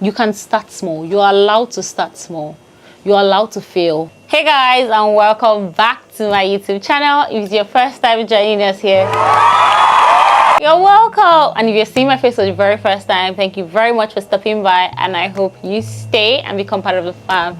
You can start small. You're allowed to start small. You're allowed to fail. Hey guys, and welcome back to my YouTube channel. If it's your first time joining us here, you're welcome. And if you're seeing my face for the very first time, thank you very much for stopping by, and I hope you stay and become part of the fam.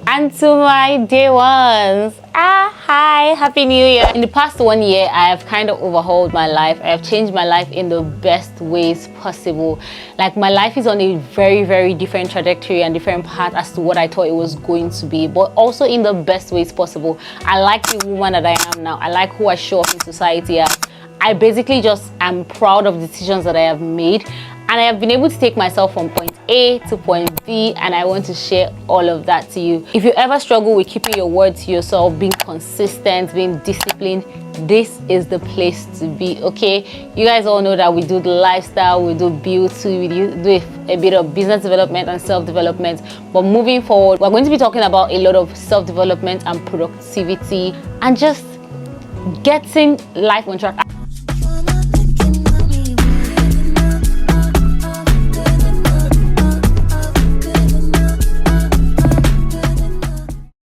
And to my day ones, hi, happy new year. In the past 1 year, I have kind of overhauled my life. I have changed my life in the best ways possible. Like, my life is on a very different trajectory and different path as to what I thought it was going to be, but also in the best ways possible. I like the woman that I am now. I like who I show up in society as. I basically just am proud of the decisions that I have made, and I have been able to take myself from point A to point B, and I want to share all of that to you. If you ever struggle with keeping your word to yourself, being consistent, being disciplined, this is the place to be, okay? You guys all know that we do the lifestyle, we do beauty, we do a bit of business development and self-development. But moving forward, we're going to be talking about a lot of self-development and productivity and just getting life on track.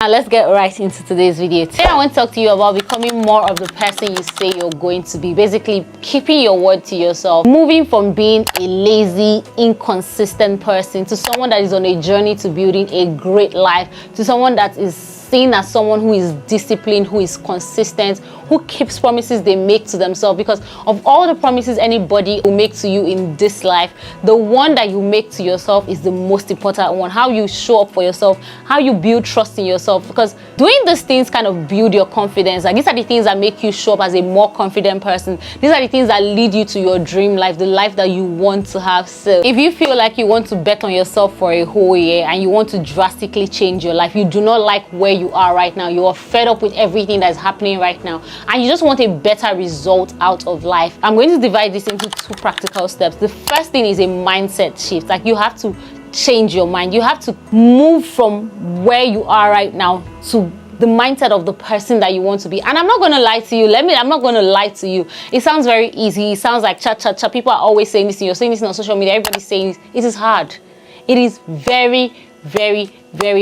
Now let's get right into today's video. Today I want to talk to you about becoming more of the person you say you're going to be. Basically, keeping your word to yourself. Moving from being a lazy, inconsistent person to someone that is on a journey to building a great life, to someone that is seen as someone who is disciplined, who is consistent, who keeps promises they make to themselves. Because of all the promises anybody will make to you in this life, the one that you make to yourself is the most important one. How you show up for yourself, how you build trust in yourself. Because doing these things kind of build your confidence. Like, these are the things that make you show up as a more confident person. These are the things that lead you to your dream life, the life that you want to have. So if you feel like you want to bet on yourself for a whole year and you want to drastically change your life, you do not like where you are right now, you are fed up with everything that's happening right now, and you just want a better result out of life, I'm going to divide this into two practical steps. The first thing is a mindset shift. Like, you have to change your mind. You have to move from where you are right now to the mindset of the person that you want to be. And I'm not going to lie to you. I'm not going to lie to you. It sounds very easy. It sounds like cha. People are always saying this, and you're saying this on social media. Everybody's saying it is hard. It is very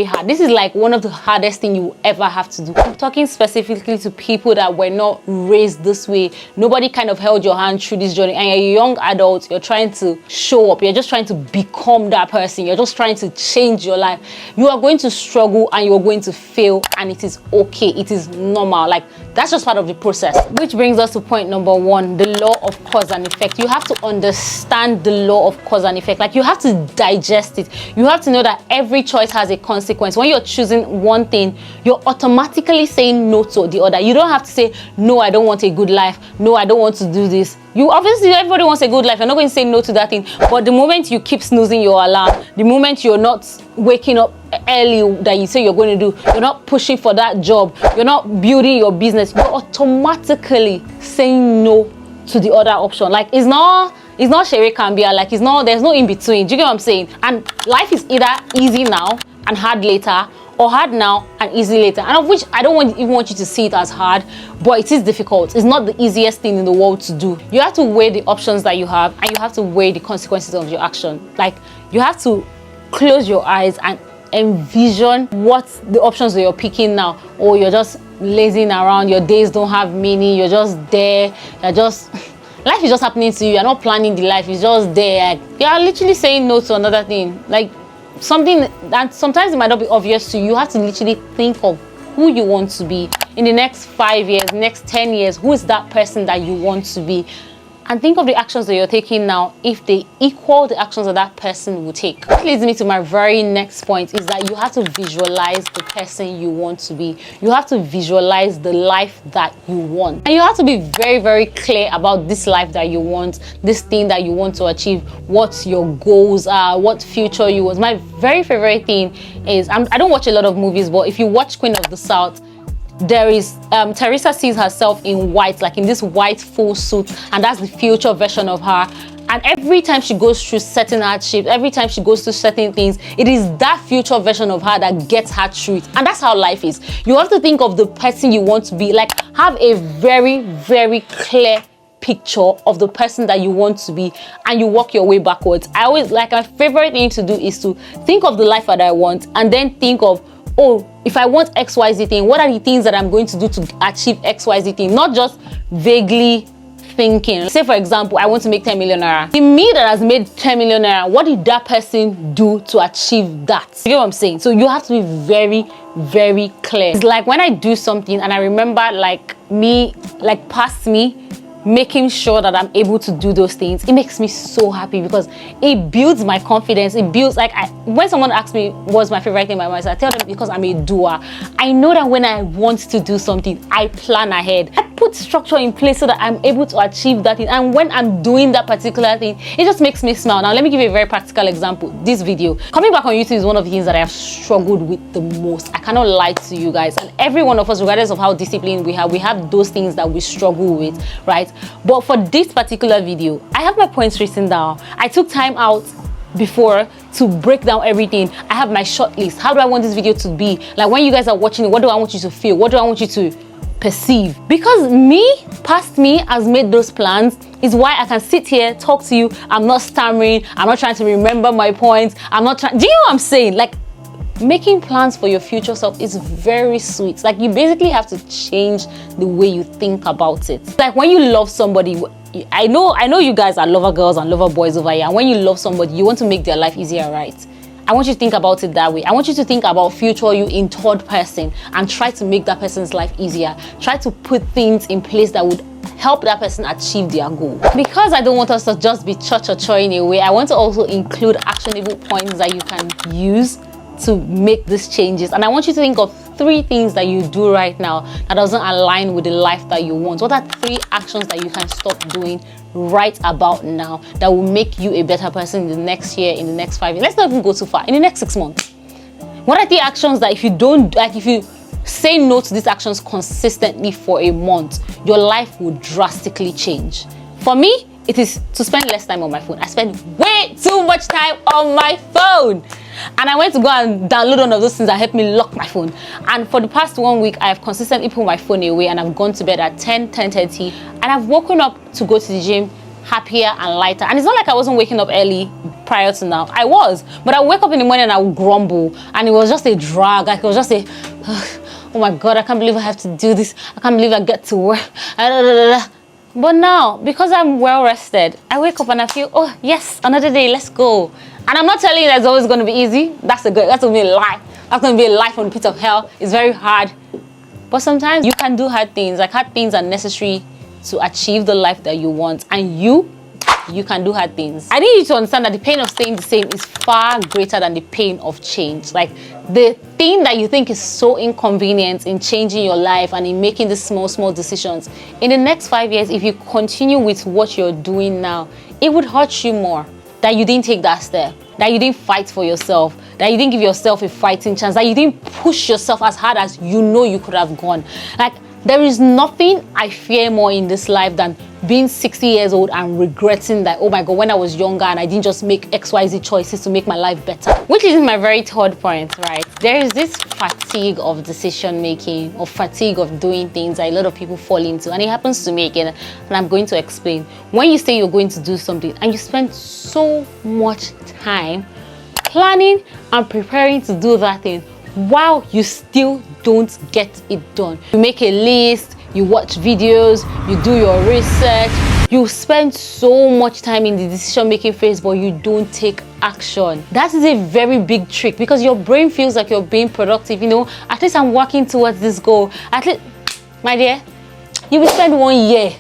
hard. This is like one of the hardest things you ever have to do. I'm talking specifically to people that were not raised this way. Nobody kind of held your hand through this journey, and you're a young adult. You're trying to show up. You're just trying to become that person. You're just trying to change your life. You are going to struggle and you're going to fail, and it is okay. It is normal. Like, that's just part of the process. Which brings us to point number one, the law of cause and effect. You have to understand the law of cause and effect. Like, you have to digest it. You have to know that every choice has a consequence. When you're choosing one thing, you're automatically saying no to the other. You don't have to say, no, I don't want a good life. No, I don't want to do this. You obviously, everybody wants a good life. You're not going to say no to that thing. But the moment you keep snoozing your alarm, the moment you're not waking up early that you say you're going to do, you're not pushing for that job, you're not building your business, you're automatically saying no to the other option. Like, it's not Sherry Cambia. Like, there's no in between. Do you get what I'm saying? And life is either easy now and hard later, or hard now and easy later. And of which I don't even want you to see it as hard, but it is difficult. It's not the easiest thing in the world to do. You have to weigh the options that you have, and you have to weigh the consequences of your action. Like, you have to close your eyes and envision what the options that you're picking now. Or you're just lazing around, your days don't have meaning, you're just there, life is just happening to you. You're not planning the life, it's just there. Like, you're literally saying no to another thing. Like, something that sometimes it might not be obvious to you. You have to literally think of who you want to be in the next 5 years, next 10 years. Who is that person that you want to be? And think of the actions that you're taking now, if they equal the actions that that person will take. That leads me to my very next point, is that you have to visualize the person you want to be. You have to visualize the life that you want. And you have to be very clear about this life that you want, this thing that you want to achieve, what your goals are, what future you want. My very favorite thing is, I don't watch a lot of movies, but if you watch Queen of the South, there is Teresa sees herself in white, like in this white full suit, and that's the future version of her. And every time she goes through certain hardships, every time she goes through certain things, it is that future version of her that gets her through it. And that's how life is. You have to think of the person you want to be. Like, have a very clear picture of the person that you want to be and you walk your way backwards. I always like, my favorite thing to do is to think of the life that I want and then think of, oh, if I want XYZ thing, what are the things that I'm going to do to achieve XYZ thing? Not just vaguely thinking. Say for example, I want to make 10 million naira. The me that has made 10 million naira, what did that person do to achieve that? You get what I'm saying? So you have to be very, very clear. It's like when I do something and I remember like me, like past me, making sure that I'm able to do those things, it makes me so happy because it builds my confidence. It builds, like, when someone asks me what's my favorite thing by myself, I tell them because I'm a doer. I know that when I want to do something, I plan ahead. I put structure in place so that I'm able to achieve that thing. And when I'm doing that particular thing, it just makes me smile. Now, let me give you a very practical example. This video, coming back on YouTube, is one of the things that I have struggled with the most. I cannot lie to you guys. And every one of us, regardless of how disciplined we have those things that we struggle with, right? But for this particular video, I have my points written down. I took time out before to break down everything. I have my short list. How do I want this video to be? Like when you guys are watching it, what do I want you to feel? What do I want you to perceive? Because past me has made those plans, is why I can sit here, talk to you. I'm not stammering. I'm not trying to remember my points. I'm not trying. Do you know what I'm saying? Like, making plans for your future self is very sweet. Like, you basically have to change the way you think about it. Like when you love somebody, I know you guys are lover girls and lover boys over here, and when you love somebody, you want to make their life easier, right? I want you to think about it that way. I want you to think about future you in third person and try to make that person's life easier. Try to put things in place that would help that person achieve their goal. Because I don't want us to just be cha-cha-cha-ing away, I want to also include actionable points that you can use to make these changes. And I want you to think of 3 things that you do right now that doesn't align with the life that you want. What are 3 actions that you can stop doing right about now that will make you a better person in the next year, in the next 5 years? Let's not even go too far. In the next 6 months. What are the actions that if you don't, like if you say no to these actions consistently for a month, your life will drastically change? For me, it is to spend less time on my phone. I spend way too much time on my phone. And I went to go and download one of those things that help me lock my phone. And for the past 1 week, I have consistently put my phone away and I've gone to bed at 10:30. And I've woken up to go to the gym happier and lighter. And it's not like I wasn't waking up early prior to now. I was. But I wake up in the morning and I would grumble. And it was just a drag. Like it was just a, oh my God, I can't believe I have to do this. I can't believe I get to work. But now, because I'm well rested, I wake up and I feel, oh yes, another day, let's go. And I'm not telling you that it's always going to be easy. That's going to be a lie. That's going to be a lie from the pit of hell. It's very hard. But sometimes you can do hard things. Like hard things are necessary to achieve the life that you want. And you can do hard things. I need you to understand that the pain of staying the same is far greater than the pain of change. Like the thing that you think is so inconvenient in changing your life and in making these small decisions, in the next 5 years, if you continue with what you're doing now, it would hurt you more. That you didn't take that step, that you didn't fight for yourself, that you didn't give yourself a fighting chance, that you didn't push yourself as hard as you know you could have gone. Like, there is nothing I fear more in this life than being 60 years old and regretting that, oh my God, when I was younger and I didn't just make XYZ choices to make my life better. Which is my very third point, right? There is this fatigue of decision making, or fatigue of doing things that a lot of people fall into. And it happens to me again, and I'm going to explain. When you say you're going to do something and you spend so much time planning and preparing to do that thing, while you still don't get it done. You make a list, you watch videos, you do your research, you spend so much time in the decision-making phase, but you don't take action. That is a very big trick because your brain feels like you're being productive. You know, at least I'm working towards this goal. At least, my dear, you will spend 1 year,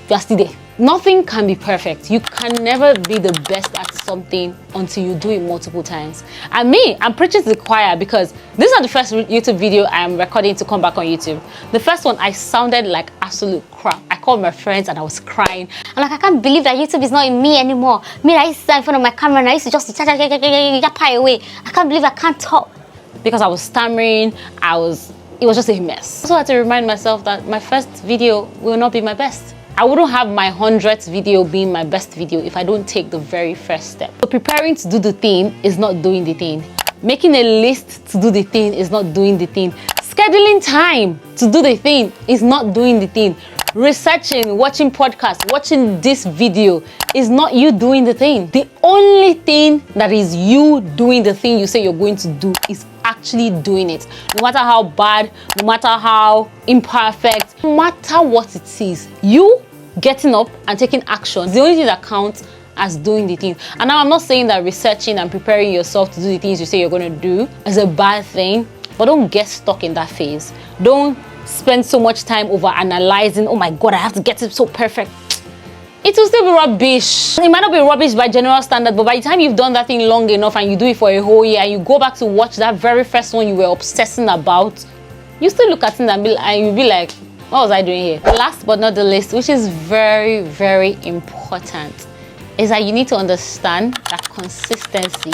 you're still there. Nothing can be perfect. You can never be the best at something until you do it multiple times. And me, I'm preaching to the choir because this is not the first YouTube video I'm recording to come back on YouTube. The first one, I sounded like absolute crap. I called my friends and I was crying. I'm like, I can't believe that YouTube is not in me anymore. Me, I used to stand in front of my camera and I used to just pie away. I can't believe I can't talk. Because I was stammering, it was just a mess. I also had to remind myself that my first video will not be my best. I wouldn't have my 100th video being my best video if I don't take the very first step. So preparing to do the thing is not doing the thing. Making a list to do the thing is not doing the thing. Scheduling time to do the thing is not doing the thing. researching, watching podcasts, watching this video is not you doing the thing. The only thing that is you doing the thing you say you're going to do is actually doing it. No matter how bad, no matter how imperfect, no matter what it is, you getting up and taking action is the only thing that counts as doing the thing. And now I'm not saying that researching and preparing yourself to do the things you say you're going to do is a bad thing, but don't get stuck in that phase. Don't spend so much time over analyzing, oh my god, I have to get it so perfect. It will still be rubbish. It might not be rubbish by general standard, but by the time you've done that thing long enough and you do it for a whole year and you go back to watch that very first one you were obsessing about, you still look at it and you'll be like, what was I doing here? Last but not the least, which is very, very important, is that you need to understand that consistency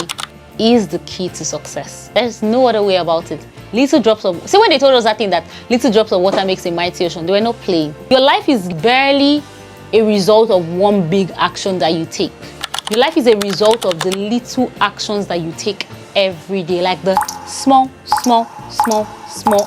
is the key to success. There's no other way about it. Little drops of... See, when they told us that thing that little drops of water makes a mighty ocean, they were not playing. Your life is barely a result of one big action that you take. Your life is a result of the little actions that you take every day. Like the small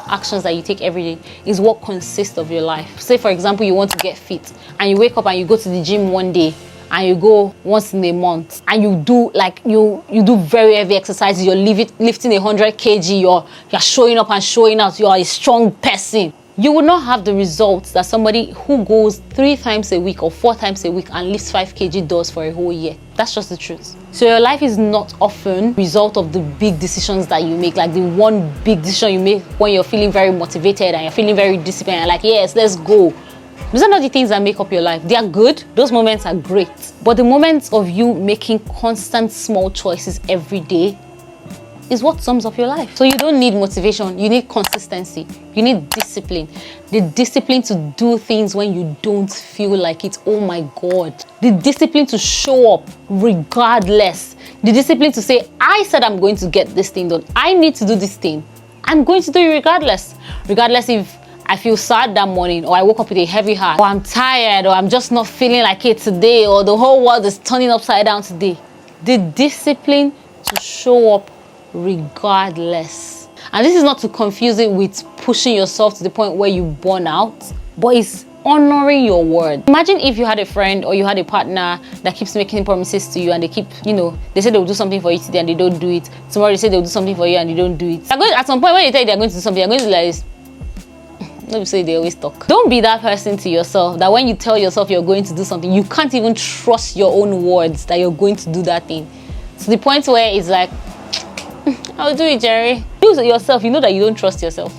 actions that you take every day is what consists of your life. Say, for example, you want to get fit and you wake up and you go to the gym one day and you go once in a month and you do like you do very heavy exercises, you're lifting 100 kg, you're showing up and showing out, you're a strong person. You will not have the results that somebody who goes 3 times a week or 4 times a week and lifts 5 kg does for a whole year. That's just the truth. So your life is not often a result of the big decisions that you make, like the one big decision you make when you're feeling very motivated and you're feeling very disciplined and like, yes, let's go. Those are not the things that make up your life. They are good. Those moments are great. But the moments of you making constant small choices every day is what sums up your life. So you don't need motivation. You need consistency. You need discipline. The discipline to do things when you don't feel like it. Oh my God. The discipline to show up regardless. The discipline to say, I said I'm going to get this thing done. I need to do this thing. I'm going to do it regardless. Regardless if I feel sad that morning, or I woke up with a heavy heart, or I'm tired, or I'm just not feeling like it today, or the whole world is turning upside down today. The discipline to show up regardless. And this is not to confuse it with pushing yourself to the point where you burn out, but it's honoring your word. Imagine if you had a friend or you had a partner that keeps making promises to you and they keep, they say they will do something for you today and they don't do it. Tomorrow they say they'll do something for you and they don't do it. At some point when they tell you they're going to do something, you're going to be like, let me say they always talk. Don't be that person to yourself that when you tell yourself you're going to do something, you can't even trust your own words that you're going to do that thing. To the point where it's like, I'll do it, Jerry. You yourself, you know that you don't trust yourself.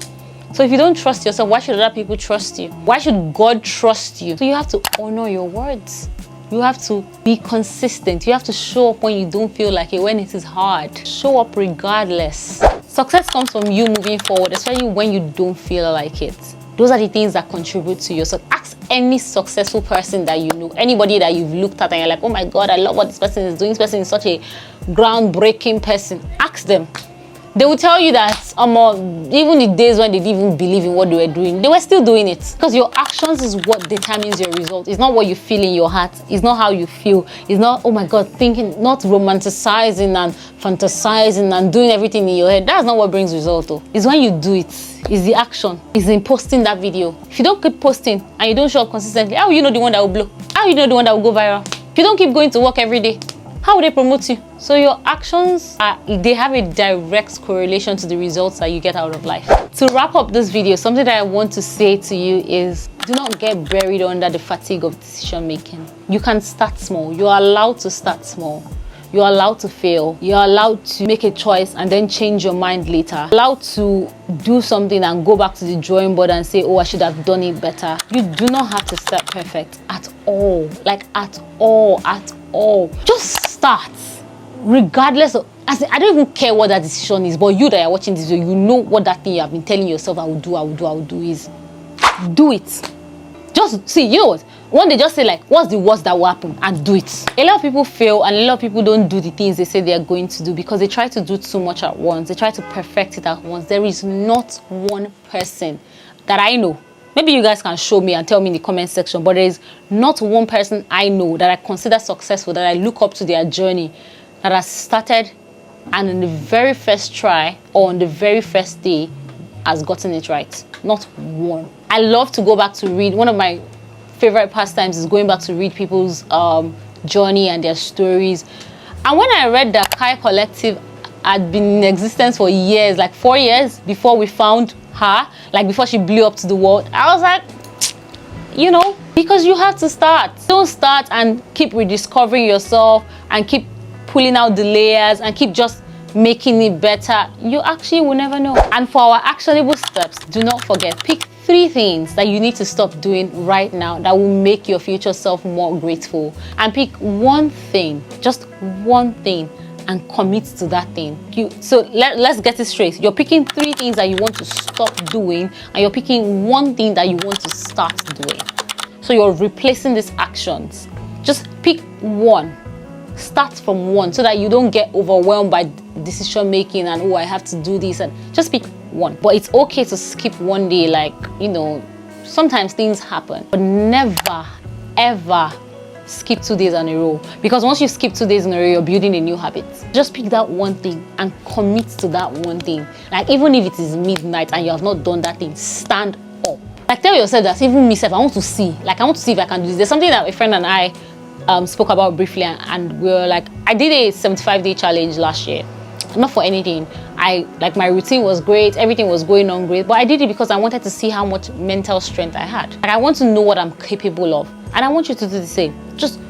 So if you don't trust yourself, why should other people trust you? Why should God trust you? So you have to honor your words. You have to be consistent. You have to show up when you don't feel like it, when it is hard. Show up regardless. Success comes from you moving forward, especially when you don't feel like it. Those are the things that contribute to yourself. Ask any successful person that you know, anybody that you've looked at and you're like, oh my God, I love what this person is doing. This person is such a groundbreaking person. Ask them. They will tell you that even the days when they didn't even believe in what they were doing, they were still doing it. Because your actions is what determines your result. It's not what you feel in your heart. It's not how you feel. It's not, oh my God, thinking, not romanticizing and fantasizing and doing everything in your head. That's not what brings result though. It's when you do it. It's the action. It's in posting that video. If you don't keep posting and you don't show up consistently, how will you know the one that will blow? How will you know the one that will go viral? If you don't keep going to work every day, how will they promote you? So your actions, they have a direct correlation to the results that you get out of life. To wrap up this video, something that I want to say to you is, do not get buried under the fatigue of decision making. You can start small. You're allowed to start small. You're allowed to fail. You're allowed to make a choice and then change your mind later. Allowed to do something and go back to the drawing board and say, oh, I should have done it better. You do not have to start perfect at all. Like at all. Just start. Regardless of, I don't even care what that decision is, but you that are watching this video, you know what that thing you have been telling yourself I will do is do it. Just see, you know what? One day just say like, what's the worst that will happen, and do it. A lot of people fail and a lot of people don't do the things they say they are going to do because they try to do too much at once. They try to perfect it at once. There is not one person that I know. Maybe you guys can show me and tell me in the comment section, but there is not one person I know that I consider successful, that I look up to their journey, that has started and in the very first try or on the very first day has gotten it right. Not one. I love to go back to read one of my favorite pastimes is going back to read people's journey and their stories. And when I read that Kai Collective had been in existence for years, like 4 years before we found her, like before she blew up to the world, I was like, you know, because you have to start. Don't start and keep rediscovering yourself and keep pulling out the layers and keep just making it better. You actually will never know. And for our actionable steps, do not forget, pick 3 things that you need to stop doing right now that will make your future self more grateful. And pick 1 thing, just 1 thing, and commit to that thing. So let's get it straight. You're picking 3 things that you want to stop doing, and you're picking 1 thing that you want to start doing. So you're replacing these actions. Just pick 1. Start from 1 so that you don't get overwhelmed by decision making and, oh, I have to do this, and just pick 1. But it's okay to skip 1 day, like, you know, sometimes things happen, but never ever skip 2 days in a row, because once you skip 2 days in a row, you're building a new habit. Just pick that 1 thing and commit to that 1 thing. Like, even if it is midnight and you have not done that thing, stand up. Like, tell yourself that, even myself, I want to see if I can do this. There's something that a friend and I spoke about briefly, and we were like, I did a 75-day challenge last year, not for anything. My routine was great, everything was going on great, but I did it because I wanted to see how much mental strength I had. Like, I want to know what I'm capable of, and I want you to do the same. Just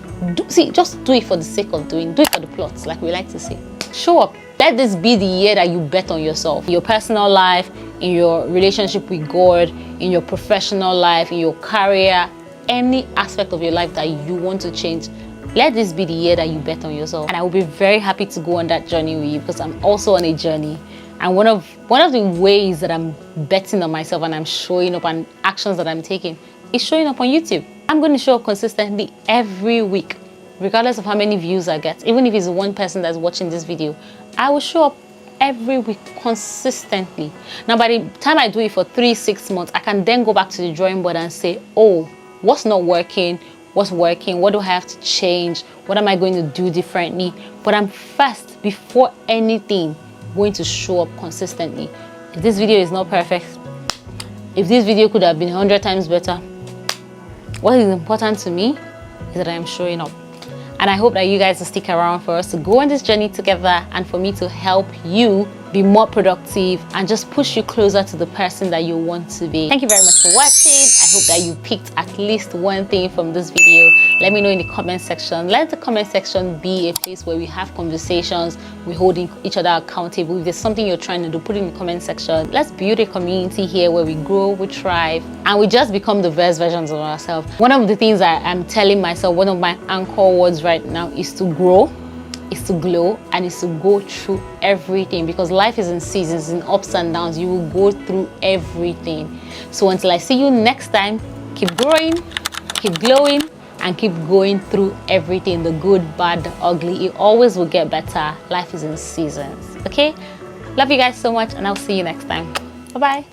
do it for the sake of doing. Do it for the plots, like we like to say. Show up. Let this be the year that you bet on yourself. In your personal life, in your relationship with God, in your professional life, in your career, any aspect of your life that you want to change. Let this be the year that you bet on yourself. And I will be very happy to go on that journey with you, because I'm also on a journey. And one of the ways that I'm betting on myself and I'm showing up, and actions that I'm taking, is showing up on YouTube. I'm going to show up consistently every week, regardless of how many views I get. Even if it's 1 person that's watching this video, I will show up every week consistently. Now, by the time I do it for 3-6 months, I can then go back to the drawing board and say, oh, what's not working? What's working? What do I have to change? What am I going to do differently? But I'm first, before anything, going to show up consistently. If this video is not perfect, if this video could have been 100 times better, what is important to me is that I am showing up. And I hope that you guys will stick around for us to go on this journey together, and for me to help you be more productive and just push you closer to the person that you want to be. Thank you very much for watching. I hope that you picked at least 1 thing from this video. Let me know in the comment section. Let the comment section be a place where we have conversations, we're holding each other accountable. If there's something you're trying to do, put it in the comment section. Let's build a community here where we grow, we thrive, and we just become the best versions of ourselves. One of the things I'm telling myself, one of my anchor words right now, is to grow, is to glow, and is to go through everything, because life is in seasons, in ups and downs. You will go through everything. So until I see you next time, keep growing, keep glowing, and keep going through everything, the good, bad, the ugly. It always will get better. Life is in seasons. Okay, love you guys so much, and I'll see you next time. Bye bye.